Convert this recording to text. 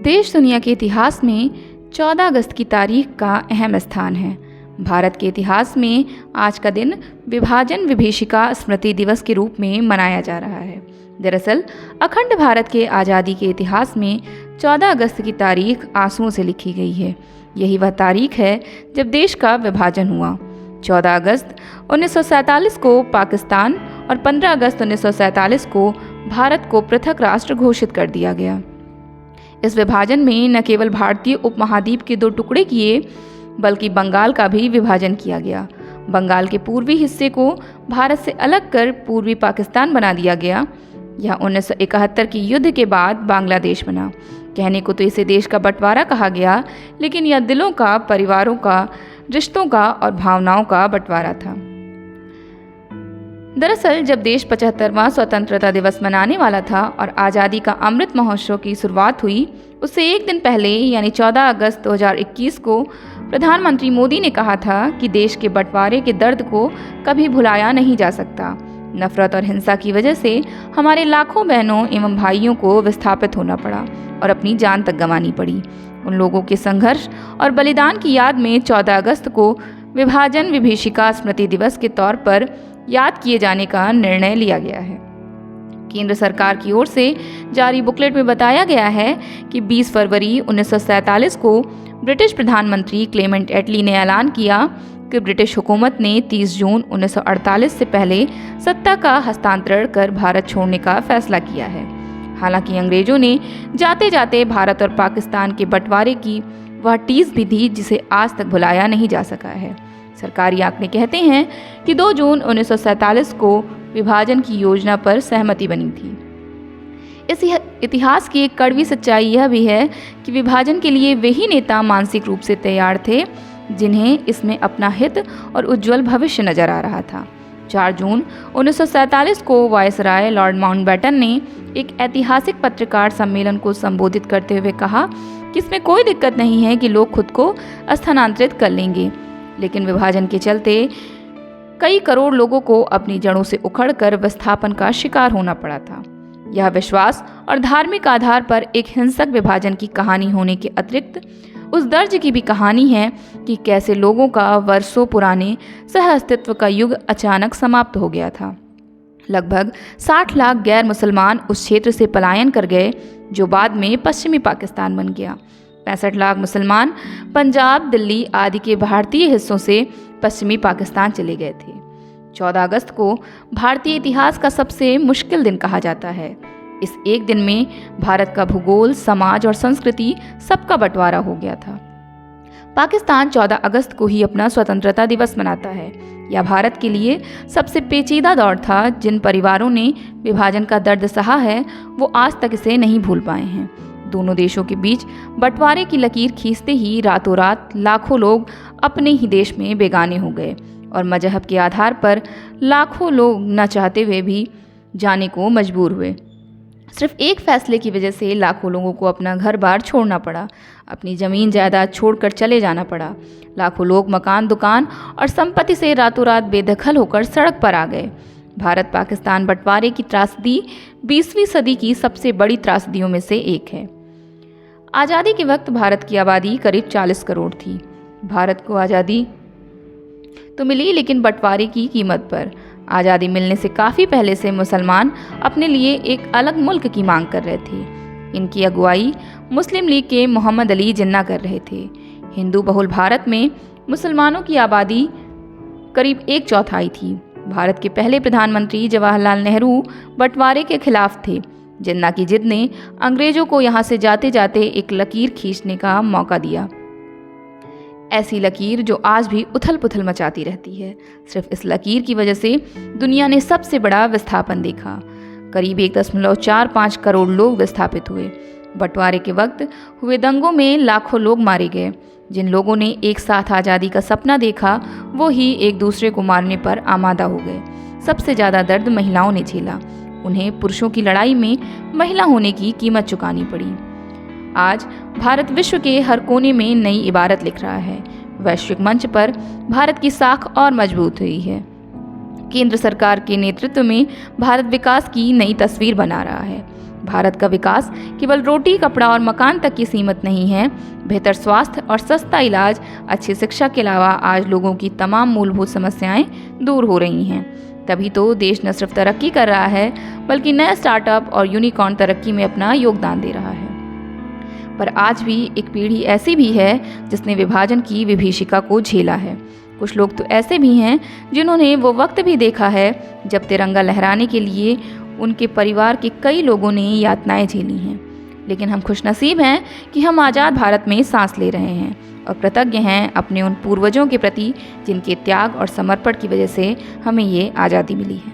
देश दुनिया के इतिहास में 14 अगस्त की तारीख का अहम स्थान है। भारत के इतिहास में आज का दिन विभाजन विभीषिका स्मृति दिवस के रूप में मनाया जा रहा है। दरअसल अखंड भारत के आज़ादी के इतिहास में 14 अगस्त की तारीख आंसुओं से लिखी गई है। यही वह तारीख है जब देश का विभाजन हुआ। 14 अगस्त 1947 को पाकिस्तान और 15 अगस्त 1947 को भारत को पृथक राष्ट्र घोषित कर दिया गया। इस विभाजन में न केवल भारतीय उपमहाद्वीप के 2 टुकड़े किए बल्कि बंगाल का भी विभाजन किया गया। बंगाल के पूर्वी हिस्से को भारत से अलग कर पूर्वी पाकिस्तान बना दिया गया। यह 1971 की युद्ध के बाद बांग्लादेश बना। कहने को तो इसे देश का बंटवारा कहा गया, लेकिन यह दिलों का, परिवारों का, रिश्तों का और भावनाओं का बंटवारा था। दरअसल जब देश 75वां स्वतंत्रता दिवस मनाने वाला था और आज़ादी का अमृत महोत्सव की शुरुआत हुई, उससे एक दिन पहले यानी 14 अगस्त 2021 को प्रधानमंत्री मोदी ने कहा था कि देश के बंटवारे के दर्द को कभी भुलाया नहीं जा सकता। नफरत और हिंसा की वजह से हमारे लाखों बहनों एवं भाइयों को विस्थापित होना पड़ा और अपनी जान तक गंवानी पड़ी। उन लोगों के संघर्ष और बलिदान की याद में 14 अगस्त को विभाजन विभीषिका स्मृति दिवस के तौर पर याद किए जाने का निर्णय लिया गया है। केंद्र सरकार की ओर से जारी बुकलेट में बताया गया है कि 20 फरवरी 1947 को ब्रिटिश प्रधानमंत्री क्लेमेंट एटली ने ऐलान किया कि ब्रिटिश हुकूमत ने 30 जून 1948 से पहले सत्ता का हस्तांतरण कर भारत छोड़ने का फैसला किया है। हालांकि अंग्रेजों ने जाते जाते भारत और पाकिस्तान के बंटवारे की वह टीस भी दी जिसे आज तक भुलाया नहीं जा सका है। सरकारी आंकड़े कहते हैं कि 2 जून 1947 को विभाजन की योजना पर सहमति बनी थी। इस इतिहास की एक कड़वी सच्चाई यह भी है कि विभाजन के लिए वही नेता मानसिक रूप से तैयार थे जिन्हें इसमें अपना हित और उज्जवल भविष्य नजर आ रहा था। 4 जून 1947 को वायसराय लॉर्ड माउंटबेटन ने एक ऐतिहासिक पत्रकार सम्मेलन को संबोधित करते हुए कहा कि इसमें कोई दिक्कत नहीं है कि लोग खुद को स्थानांतरित कर लेंगे, लेकिन विभाजन के चलते कई करोड़ लोगों को अपनी जड़ों से उखड़कर विस्थापन का शिकार होना पड़ा था। यह विश्वास और धार्मिक आधार पर एक हिंसक विभाजन की कहानी होने के अतिरिक्त उस दर्ज की भी कहानी है कि कैसे लोगों का वर्षों पुराने सह अस्तित्व का युग अचानक समाप्त हो गया था। लगभग 60 लाख गैर मुसलमान उस क्षेत्र से पलायन कर गए जो बाद में पश्चिमी पाकिस्तान बन गया। 65 लाख मुसलमान पंजाब, दिल्ली आदि के भारतीय हिस्सों से पश्चिमी पाकिस्तान चले गए थे। 14 अगस्त को भारतीय इतिहास का सबसे मुश्किल दिन कहा जाता है। इस एक दिन में भारत का भूगोल, समाज और संस्कृति सबका बंटवारा हो गया था। पाकिस्तान 14 अगस्त को ही अपना स्वतंत्रता दिवस मनाता है। यह भारत के लिए सबसे पेचीदा दौर था। जिन परिवारों ने विभाजन का दर्द सहा है वो आज तक इसे नहीं भूल पाए हैं। दोनों देशों के बीच बंटवारे की लकीर खींचते ही रातों रात लाखों लोग अपने ही देश में बेगाने हो गए और मजहब के आधार पर लाखों लोग न चाहते हुए भी जाने को मजबूर हुए। सिर्फ एक फैसले की वजह से लाखों लोगों को अपना घर बार छोड़ना पड़ा, अपनी ज़मीन जायदाद छोड़कर चले जाना पड़ा। लाखों लोग मकान, दुकान और संपत्ति से रातों रात बेदखल होकर सड़क पर आ गए। भारत पाकिस्तान बंटवारे की त्रासदी 20वीं सदी की सबसे बड़ी त्रासदियों में से एक है। आज़ादी के वक्त भारत की आबादी करीब 40 करोड़ थी। भारत को आज़ादी तो मिली, लेकिन बंटवारे की कीमत पर। आज़ादी मिलने से काफ़ी पहले से मुसलमान अपने लिए एक अलग मुल्क की मांग कर रहे थे। इनकी अगुवाई मुस्लिम लीग के मोहम्मद अली जिन्ना कर रहे थे। हिंदू बहुल भारत में मुसलमानों की आबादी करीब 1/4 थी। भारत के पहले प्रधानमंत्री जवाहरलाल नेहरू बंटवारे के खिलाफ थे। जिन्ना की जिद ने अंग्रेजों को यहाँ से जाते जाते एक लकीर खींचने का मौका दिया, ऐसी लकीर जो आज भी उथल पुथल मचाती रहती है। सिर्फ इस लकीर की वजह से दुनिया ने सबसे बड़ा विस्थापन देखा। करीब 1.45 करोड़ लोग विस्थापित हुए। बंटवारे के वक्त हुए दंगों में लाखों लोग मारे गए। जिन लोगों ने एक साथ आज़ादी का सपना देखा वो ही एक दूसरे को मारने पर आमादा हो गए। सबसे ज़्यादा दर्द महिलाओं ने झेला। उन्हें पुरुषों की लड़ाई में महिला होने की कीमत चुकानी पड़ी। आज भारत विश्व के हर कोने में नई इबारत लिख रहा है। वैश्विक मंच पर भारत की साख और मजबूत हुई है। केंद्र सरकार के नेतृत्व में भारत विकास की नई तस्वीर बना रहा है। भारत का विकास केवल रोटी, कपड़ा और मकान तक ही सीमित नहीं है। बेहतर स्वास्थ्य और सस्ता इलाज, अच्छी शिक्षा के अलावा आज लोगों की तमाम मूलभूत समस्याएं दूर हो रही हैं। तभी तो देश न सिर्फ तरक्की कर रहा है, बल्कि नए स्टार्टअप और यूनिकॉर्न तरक्की में अपना योगदान दे रहा है। पर आज भी एक पीढ़ी ऐसी भी है जिसने विभाजन की विभीषिका को झेला है। कुछ लोग तो ऐसे भी हैं जिन्होंने वो वक्त भी देखा है जब तिरंगा लहराने के लिए उनके परिवार के कई लोगों ने यातनाएं झेली हैं। लेकिन हम खुशनसीब हैं कि हम आज़ाद भारत में सांस ले रहे हैं और कृतज्ञ हैं अपने उन पूर्वजों के प्रति जिनके त्याग और समर्पण की वजह से हमें ये आज़ादी मिली है।